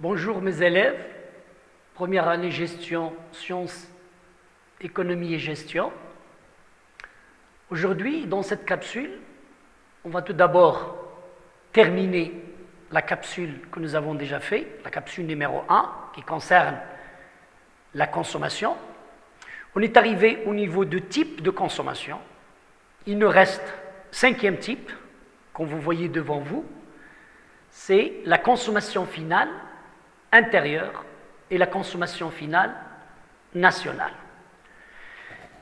Bonjour mes élèves, première année gestion, sciences, économie et gestion. Aujourd'hui, dans cette capsule, on va tout d'abord terminer la capsule que nous avons déjà faite, la capsule numéro 1, qui concerne la consommation. On est arrivé au niveau de type de consommation. Il nous reste 5e type, comme vous voyez devant vous, c'est la consommation finale intérieure et la consommation finale nationale.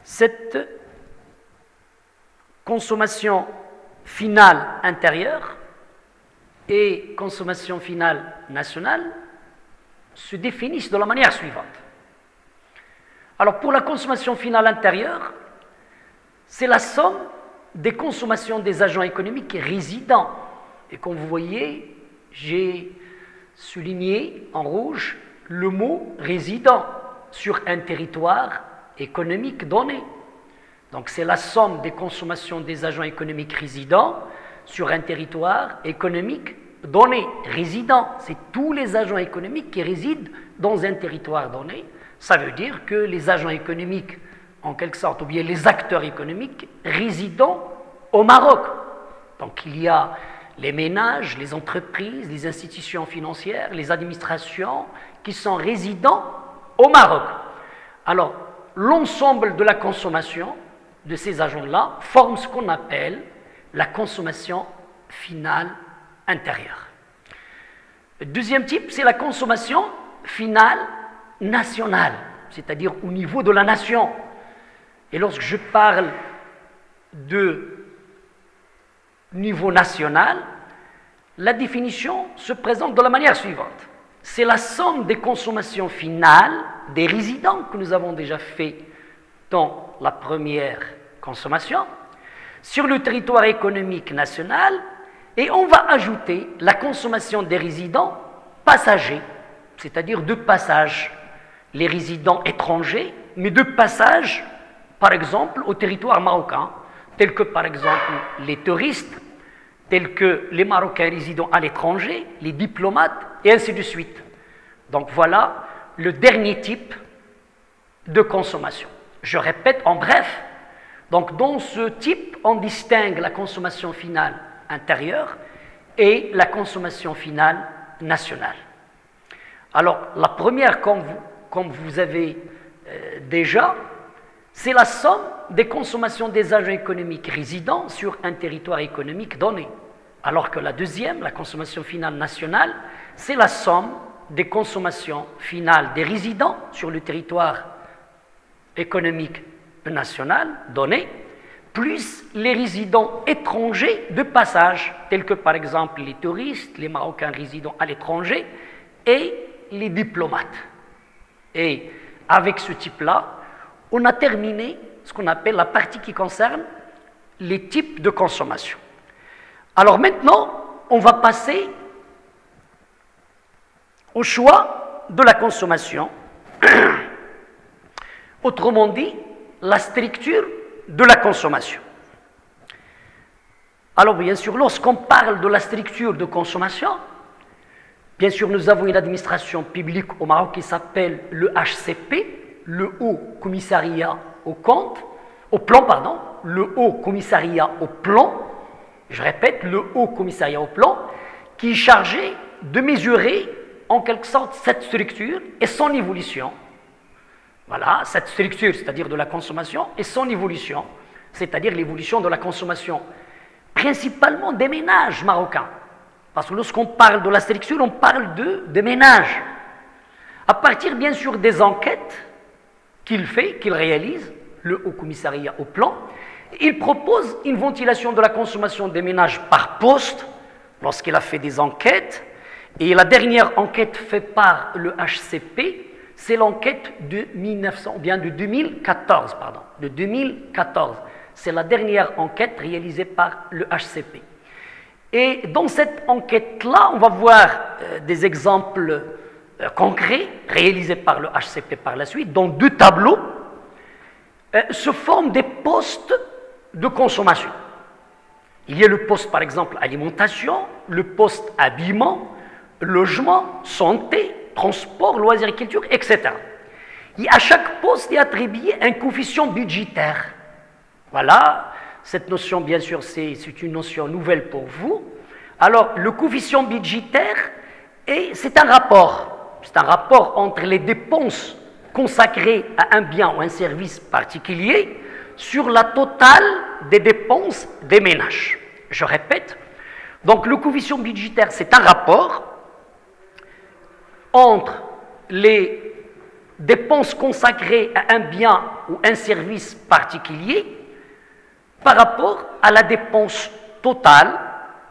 Cette consommation finale intérieure et consommation finale nationale se définissent de la manière suivante. Alors pour la consommation finale intérieure, c'est la somme des consommations des agents économiques résidents. Et comme vous voyez, j'ai souligné en rouge le mot résident sur un territoire économique donné. Donc c'est la somme des consommations des agents économiques résidents sur un territoire économique donné. Résident, c'est tous les agents économiques qui résident dans un territoire donné. Ça veut dire que les agents économiques, en quelque sorte, ou bien les acteurs économiques résidant au Maroc. Donc il y a les ménages, les entreprises, les institutions financières, les administrations qui sont résidents au Maroc. Alors, l'ensemble de la consommation de ces agents-là forme ce qu'on appelle la consommation finale intérieure. Le deuxième type, c'est la consommation finale nationale, c'est-à-dire au niveau de la nation. Et lorsque je parle de niveau national, la définition se présente de la manière suivante. C'est la somme des consommations finales des résidents que nous avons déjà fait dans la première consommation sur le territoire économique national, et on va ajouter la consommation des résidents passagers, c'est-à-dire de passage, les résidents étrangers, mais de passage, par exemple, au territoire marocain, tels que par exemple les touristes, tels que les Marocains résidant à l'étranger, les diplomates, et ainsi de suite. Donc voilà le dernier type de consommation. Je répète en bref, donc dans ce type, on distingue la consommation finale intérieure et la consommation finale nationale. Alors la première, comme vous avez déjà, c'est la somme des consommations des agents économiques résidents sur un territoire économique donné. Alors que la deuxième, la consommation finale nationale, c'est la somme des consommations finales des résidents sur le territoire économique national donné, plus les résidents étrangers de passage, tels que par exemple les touristes, les Marocains résidant à l'étranger et les diplomates. Et avec ce type-là, on a terminé ce qu'on appelle la partie qui concerne les types de consommation. Alors maintenant, on va passer au choix de la consommation. Autrement dit, la structure de la consommation. Alors bien sûr, lorsqu'on parle de la structure de consommation, bien sûr, nous avons une administration publique au Maroc qui s'appelle le HCP, le Haut Commissariat au Plan, le Haut Commissariat au Plan, je répète, le Haut Commissariat au Plan, qui est chargé de mesurer en quelque sorte cette structure et son évolution. Voilà, cette structure, c'est-à-dire de la consommation, et son évolution, c'est-à-dire l'évolution de la consommation, principalement des ménages marocains. Parce que lorsqu'on parle de la structure, on parle de ménages. À partir, bien sûr, des enquêtes qu'il réalise, le Haut Commissariat au Plan, il propose une ventilation de la consommation des ménages par poste, lorsqu'il a fait des enquêtes, et la dernière enquête faite par le HCP, c'est l'enquête de 2014. De 2014. C'est la dernière enquête réalisée par le HCP. Et dans cette enquête-là, on va voir des exemples concrets réalisés par le HCP par la suite. Dans 2 tableaux se forment des postes de consommation. Il y a le poste, par exemple, alimentation, le poste habillement, logement, santé, transport, loisirs et culture, etc. Et à chaque poste est attribué un coefficient budgétaire. Voilà, cette notion, bien sûr, c'est une notion nouvelle pour vous. Alors, le coefficient budgétaire, c'est un rapport. C'est un rapport entre les dépenses consacrées à un bien ou un service particulier sur la totale des dépenses des ménages. Je répète, donc le coefficient budgétaire, c'est un rapport entre les dépenses consacrées à un bien ou un service particulier par rapport à la dépense totale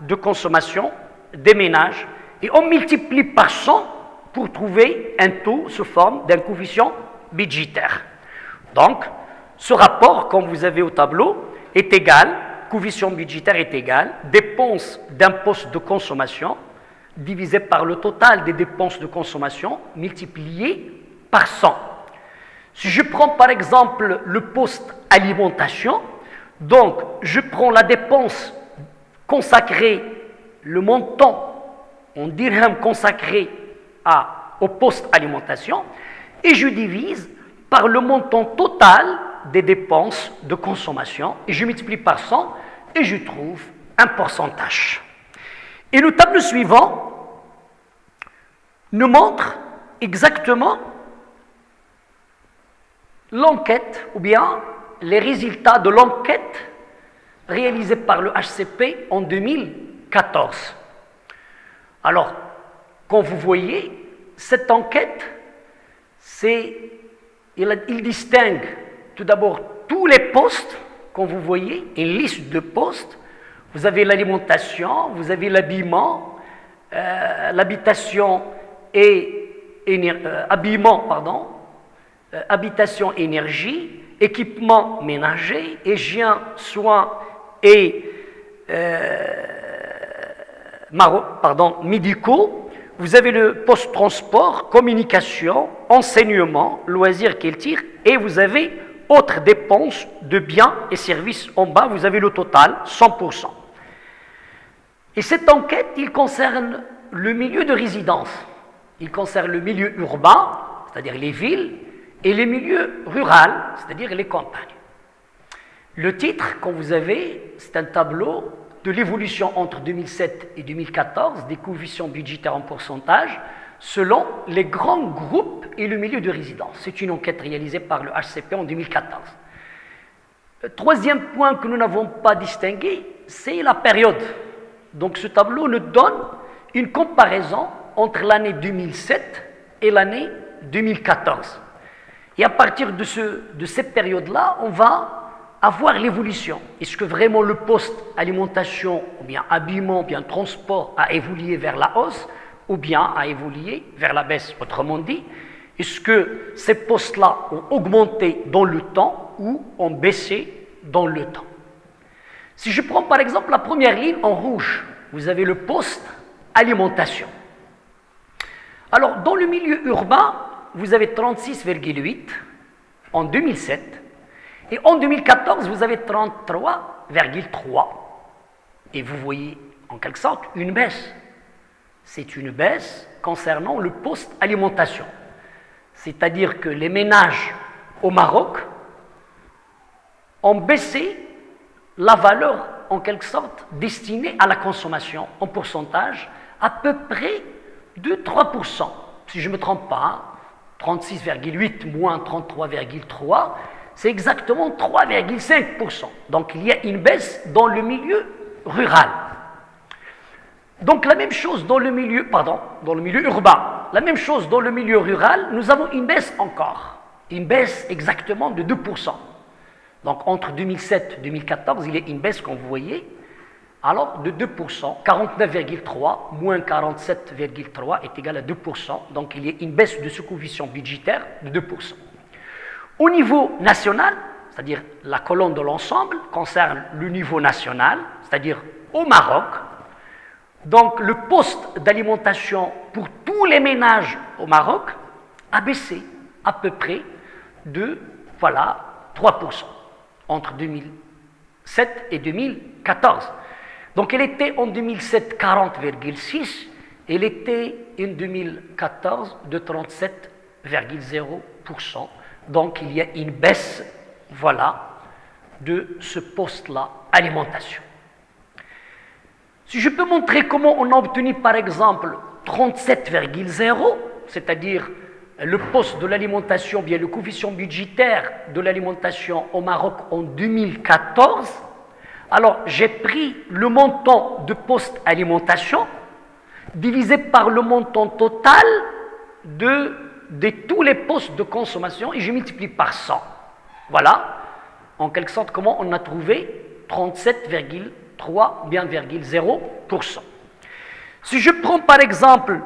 de consommation des ménages, et on multiplie par 100 pour trouver un taux sous forme d'un coefficient budgétaire. Donc, ce rapport, comme vous avez au tableau, est égal, coefficient budgétaire est égal, dépenses d'un poste de consommation divisé par le total des dépenses de consommation multiplié par 100. Si je prends par exemple le poste alimentation, donc je prends la dépense consacrée, le montant en dirham consacré au poste alimentation, et je divise par le montant total des dépenses de consommation, et je multiplie par 100, et je trouve un pourcentage. Et le tableau suivant nous montre exactement l'enquête, ou bien les résultats de l'enquête réalisée par le HCP en 2014. Alors, comme vous voyez, cette enquête, il distingue tout d'abord tous les postes, comme vous voyez, une liste de postes. Vous avez l'alimentation, vous avez l'habillement, l'habitation et habitation, énergie, équipement ménager, hygiène, soins et médicaux. Vous avez le poste transport, communication, enseignement, loisirs, culture, et vous avez autres dépenses de biens et services. En bas, vous avez le total, 100%. Et cette enquête, il concerne le milieu de résidence. Il concerne le milieu urbain, c'est-à-dire les villes, et les milieux ruraux, c'est-à-dire les campagnes. Le titre, comme vous avez, c'est un tableau de l'évolution entre 2007 et 2014 des coefficients budgétaires en pourcentage selon les grands groupes et le milieu de résidence. C'est une enquête réalisée par le HCP en 2014. Le troisième point que nous n'avons pas distingué, c'est la période. Donc ce tableau nous donne une comparaison entre l'année 2007 et l'année 2014. Et à partir de cette période-là, on va avoir l'évolution. Est-ce que vraiment le poste alimentation, ou bien habillement, ou bien transport a évolué vers la hausse, ou bien a évolué vers la baisse? Autrement dit, est-ce que ces postes-là ont augmenté dans le temps ou ont baissé dans le temps? Si je prends par exemple la première ligne en rouge, vous avez le poste alimentation. Alors, dans le milieu urbain, vous avez 36,8 en 2007. Et en 2014, vous avez 33,3. Et vous voyez, en quelque sorte, une baisse. C'est une baisse concernant le poste alimentation. C'est-à-dire que les ménages au Maroc ont baissé la valeur, en quelque sorte, destinée à la consommation, en pourcentage, à peu près de 3%. Si je ne me trompe pas, 36,8 moins 33,3, c'est exactement 3,5%. Donc il y a une baisse dans le milieu rural. Donc la même chose dans le milieu urbain. La même chose dans le milieu rural, nous avons une baisse encore. Une baisse exactement de 2%. Donc entre 2007 et 2014, il y a une baisse, comme vous voyez, alors de 2%, 49,3 moins 47,3 est égal à 2%. Donc il y a une baisse de ce coefficient budgétaire de 2%. Au niveau national, c'est-à-dire la colonne de l'ensemble, concerne le niveau national, c'est-à-dire au Maroc. Donc le poste d'alimentation pour tous les ménages au Maroc a baissé à peu près de 3% entre 2007 et 2014. Donc elle était en 2007 40,6 elle était en 2014 de 37,0%. Donc il y a une baisse, voilà, de ce poste-là, alimentation. Si je peux montrer comment on a obtenu par exemple 37,0, c'est-à-dire le poste de l'alimentation, bien le coefficient budgétaire de l'alimentation au Maroc en 2014, alors j'ai pris le montant de poste alimentation divisé par le montant total de tous les postes de consommation et je multiplie par 100. Voilà, en quelque sorte, comment on a trouvé 37,3, bien 0%. Si je prends par exemple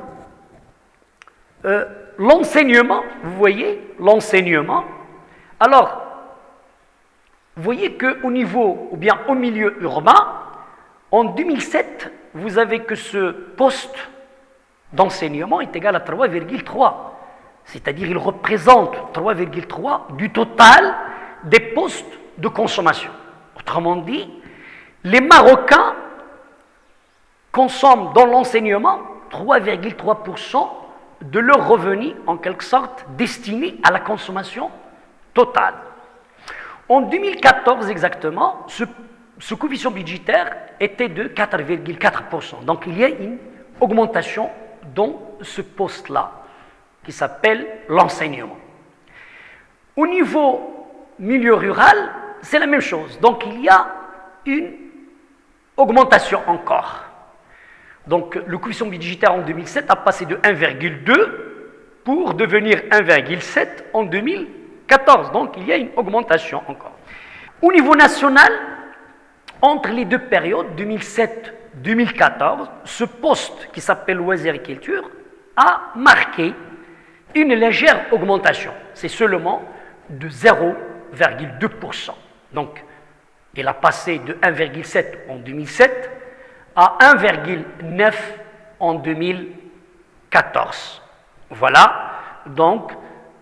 l'enseignement, vous voyez, l'enseignement, alors, vous voyez qu'au niveau, ou bien au milieu urbain, en 2007, vous avez que ce poste d'enseignement est égal à 3,3. C'est-à-dire il représente 3,3 du total des postes de consommation. Autrement dit, les Marocains consomment dans l'enseignement 3,3% de leurs revenus, en quelque sorte, destinés à la consommation totale. En 2014 exactement, ce coefficient budgétaire était de 4,4%. Donc il y a une augmentation dans ce poste-là, qui s'appelle l'enseignement. Au niveau milieu rural, c'est la même chose. Donc il y a une augmentation encore. Donc le coefficient budgétaire en 2007 a passé de 1,2 pour devenir 1,7 en 2014. Donc il y a une augmentation encore. Au niveau national, entre les deux périodes, 2007-2014, ce poste qui s'appelle loisirs et culture a marqué une légère augmentation. C'est seulement de 0,2%. Donc, il a passé de 1,7 en 2007 à 1,9 en 2014. Voilà, donc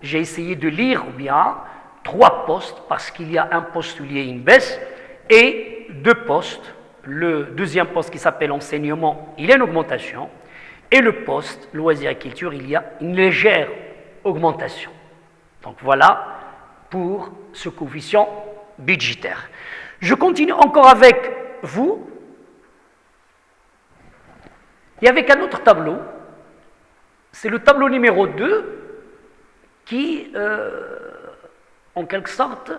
j'ai essayé de lire bien 3 postes parce qu'il y a un poste où il y a une baisse et 2 postes. Le deuxième poste qui s'appelle enseignement, il y a une augmentation et le poste loisirs et culture, il y a une légère augmentation. Donc voilà pour ce coefficient budgétaire. Je continue encore avec vous et avec un autre tableau. C'est le tableau numéro 2 qui, en quelque sorte,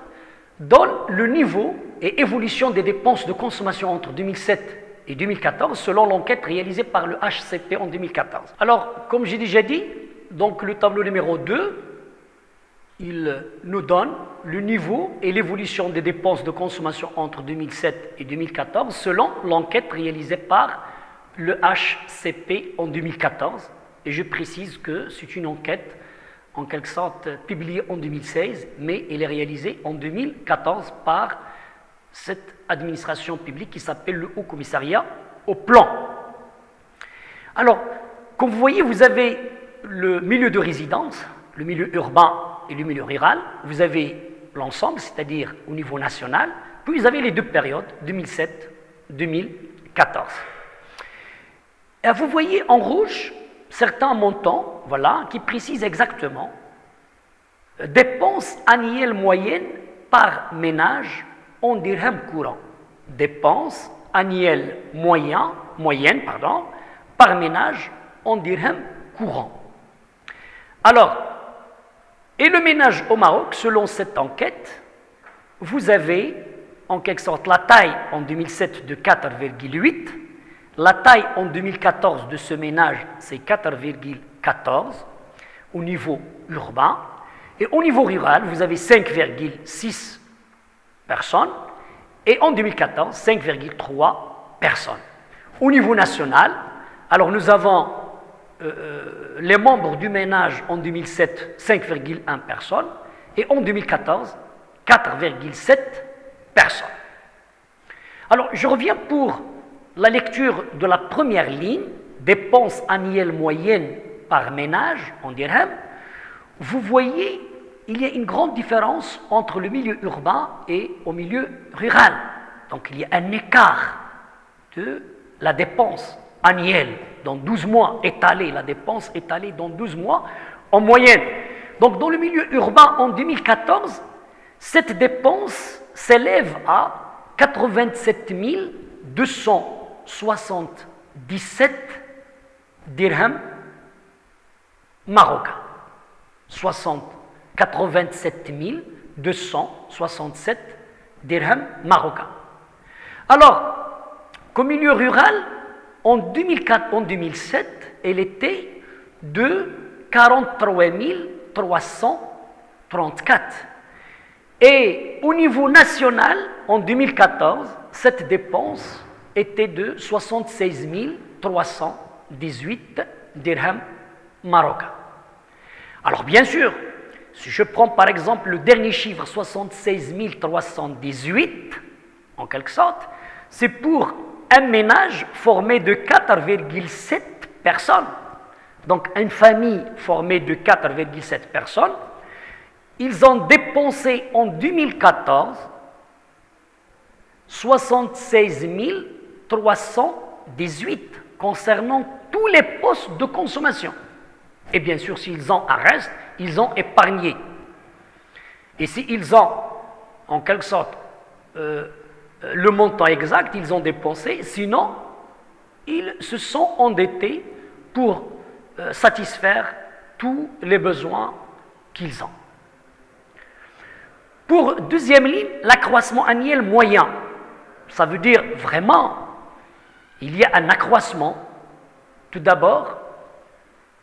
donne le niveau et évolution des dépenses de consommation entre 2007 et 2014 selon l'enquête réalisée par le HCP en 2014. Alors, comme j'ai déjà dit, donc le tableau numéro 2, il nous donne le niveau et l'évolution des dépenses de consommation entre 2007 et 2014 selon l'enquête réalisée par le HCP en 2014. Et je précise que c'est une enquête en quelque sorte publiée en 2016, mais elle est réalisée en 2014 par cette administration publique qui s'appelle le Haut Commissariat au Plan. Alors, comme vous voyez, vous avez le milieu de résidence, le milieu urbain et le milieu rural. Vous avez l'ensemble, c'est-à-dire au niveau national, puis vous avez les deux périodes, 2007-2014. Et vous voyez en rouge certains montants, voilà, qui précisent exactement dépenses annuelles moyennes par ménage en dirhams courants. Dépenses annuelles moyennes, par ménage en dirhams courants. Alors, et le ménage au Maroc, selon cette enquête, vous avez en quelque sorte la taille en 2007 de 4,8, la taille en 2014 de ce ménage, c'est 4,14 au niveau urbain. Et au niveau rural, vous avez 5,6 personnes. Et en 2014, 5,3 personnes. Au niveau national, alors nous avons les membres du ménage en 2007, 5,1 personnes. Et en 2014, 4,7 personnes. Alors, je reviens pour la lecture de la première ligne, dépenses annuelles moyennes par ménage en dirhams. Vous voyez, il y a une grande différence entre le milieu urbain et au milieu rural. Donc il y a un écart de la dépense annuelle, dans 12 mois, étalée, la dépense étalée dans 12 mois, en moyenne. Donc dans le milieu urbain, en 2014, cette dépense s'élève à 87 277 dirhams marocains. 87 267 dirhams marocains. Alors, qu'au milieu rural, en 2007, elle était de 43 334. Et au niveau national, en 2014, cette dépense était de 76 318 dirhams marocains. Alors bien sûr, si je prends par exemple le dernier chiffre, 76 318, en quelque sorte, c'est pour un ménage formé de 4,7 personnes. Donc une famille formée de 4,7 personnes, ils ont dépensé en 2014 76 318 concernant tous les postes de consommation. Et bien sûr, s'ils en restent, ils ont épargné. Et s'ils ont, en quelque sorte, le montant exact, ils ont dépensé, sinon, ils se sont endettés pour satisfaire tous les besoins qu'ils ont. Pour deuxième ligne, l'accroissement annuel moyen. Ça veut dire vraiment, il y a un accroissement, tout d'abord,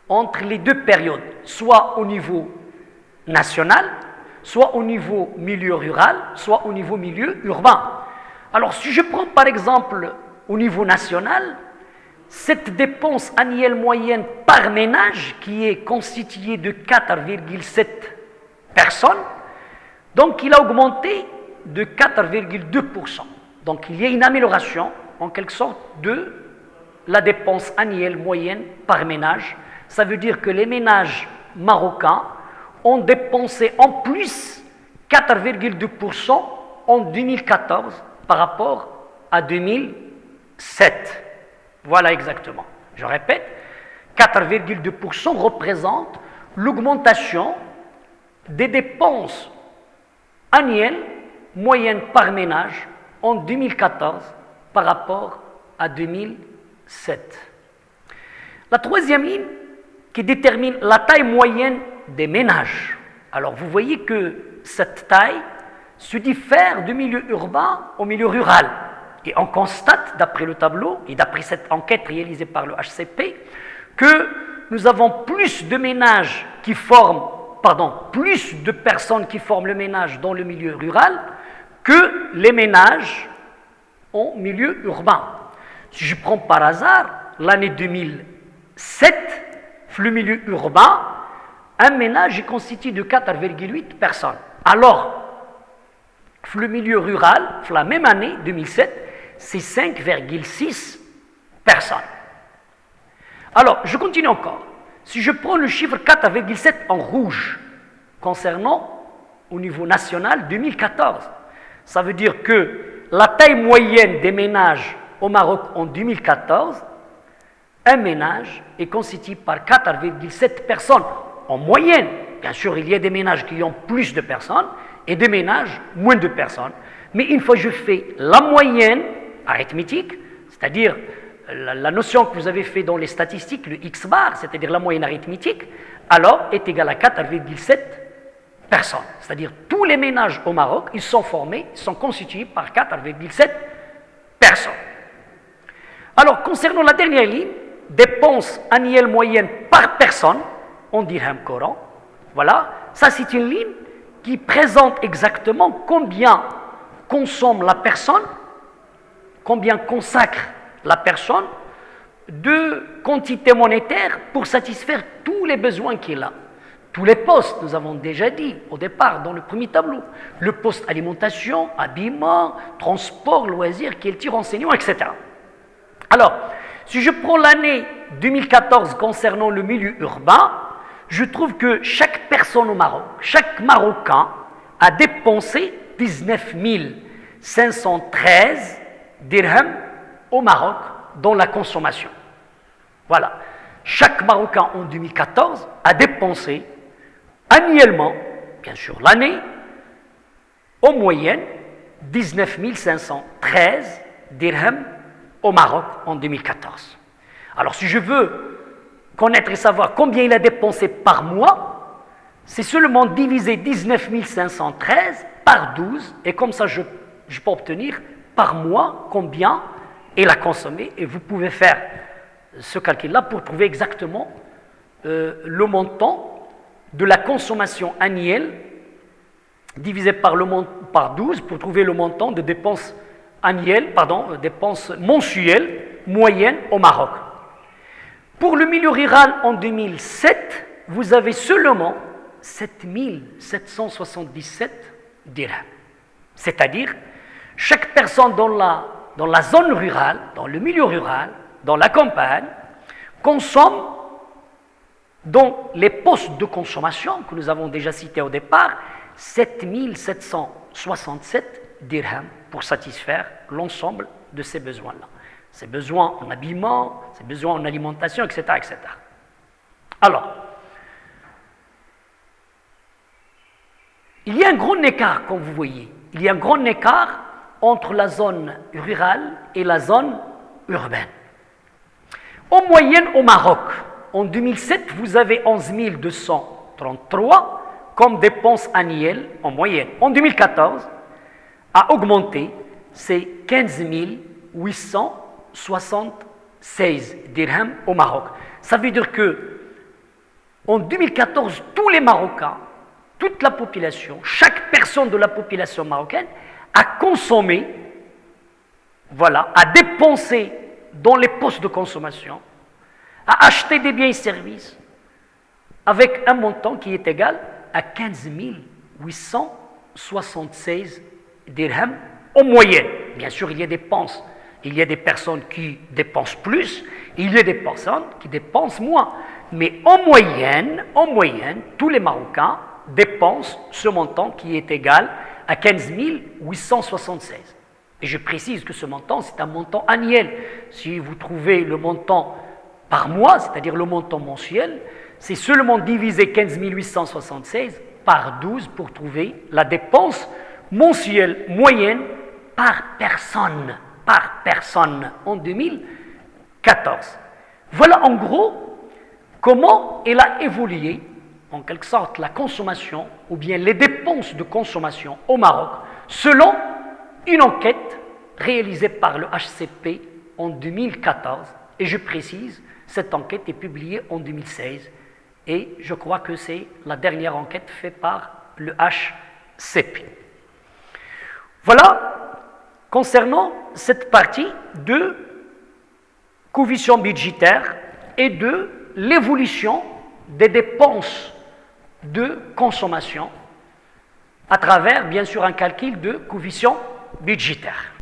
entre les deux périodes, soit au niveau national, soit au niveau milieu rural, soit au niveau milieu urbain. Alors, si je prends par exemple au niveau national, cette dépense annuelle moyenne par ménage, qui est constituée de 4,7 personnes, donc il a augmenté de 4,2%. Donc il y a une amélioration, en quelque sorte, de la dépense annuelle moyenne par ménage. Ça veut dire que les ménages marocains ont dépensé en plus 4,2% en 2014 par rapport à 2007. Voilà exactement. Je répète, 4,2% représente l'augmentation des dépenses annuelles moyennes par ménage en 2014 par rapport à 2007. La troisième ligne qui détermine la taille moyenne des ménages. Alors vous voyez que cette taille se diffère du milieu urbain au milieu rural. Et on constate, d'après le tableau et d'après cette enquête réalisée par le HCP, que nous avons plus de ménages qui forment, plus de personnes qui forment le ménage dans le milieu rural que les ménages en milieu urbain. Si je prends par hasard l'année 2007, le milieu urbain, un ménage est constitué de 4,8 personnes. Alors, le milieu rural, la même année, 2007, c'est 5,6 personnes. Alors, je continue encore. Si je prends le chiffre 4,7 en rouge, concernant au niveau national 2014, ça veut dire que la taille moyenne des ménages au Maroc en 2014, un ménage est constitué par 4,7 personnes en moyenne. Bien sûr, il y a des ménages qui ont plus de personnes et des ménages moins de personnes. Mais une fois que je fais la moyenne arithmétique, c'est-à-dire la notion que vous avez fait dans les statistiques, le X-bar, c'est-à-dire la moyenne arithmétique, alors est égal à 4,7 personnes. C'est-à-dire tous les ménages au Maroc, ils sont constitués par 4,7 personnes. Alors, concernant la dernière ligne, dépenses annuelles moyennes par personne, en dirham courant, voilà, ça c'est une ligne qui présente exactement combien consomme la personne, combien consacre la personne de quantité monétaire pour satisfaire tous les besoins qu'il a. Tous les postes, nous avons déjà dit au départ dans le premier tableau, le poste alimentation, habillement, transport, loisirs, culture, renseignement, etc. Alors, si je prends l'année 2014 concernant le milieu urbain, je trouve que chaque personne au Maroc, chaque Marocain a dépensé 19 513 dirhams au Maroc dans la consommation. Voilà. Chaque Marocain en 2014 a dépensé annuellement, bien sûr l'année, en moyenne 19 513 dirhams au Maroc en 2014. Alors si je veux connaître et savoir combien il a dépensé par mois, c'est seulement diviser 19 513 par 12 et comme ça je peux obtenir par mois combien il a consommé et vous pouvez faire ce calcul-là pour trouver exactement le montant de la consommation annuelle divisé par 12 pour trouver le montant de dépenses annuelles, dépenses mensuelles moyennes au Maroc. Pour le milieu rural en 2007, vous avez seulement 7 777 dirhams. C'est-à-dire, chaque personne dans la zone rurale, dans le milieu rural, dans la campagne, consomme dans les postes de consommation que nous avons déjà cités au départ, 7 767 dirhams pour satisfaire l'ensemble de ces besoins-là. Ses besoins en habillement, ses besoins en alimentation, etc., etc. Alors, il y a un grand écart, comme vous voyez. Il y a un grand écart entre la zone rurale et la zone urbaine. En moyenne, au Maroc, en 2007, vous avez 11 233 comme dépenses annuelles en moyenne. En 2014, a augmenté, c'est 15 876 dirhams au Maroc. Ça veut dire que en 2014, tous les Marocains, toute la population, chaque personne de la population marocaine a consommé, a dépensé dans les postes de consommation, a acheté des biens et services avec un montant qui est égal à 15 876 dirhams en moyenne. Bien sûr, il y a des personnes qui dépensent plus, il y a des personnes qui dépensent moins. Mais en moyenne, tous les Marocains dépensent ce montant qui est égal à 15 876. Et je précise que ce montant, c'est un montant annuel. Si vous trouvez le montant par mois, c'est-à-dire le montant mensuel, c'est seulement diviser 15 876 par 12 pour trouver la dépense mensuelle moyenne par personne en 2014. Voilà en gros comment elle a évolué, en quelque sorte, la consommation ou bien les dépenses de consommation au Maroc selon une enquête réalisée par le HCP en 2014. Et je précise, cette enquête est publiée en 2016 et je crois que c'est la dernière enquête faite par le HCP. Voilà concernant cette partie de coefficient budgétaire et de l'évolution des dépenses de consommation à travers, bien sûr, un calcul de coefficient budgétaire.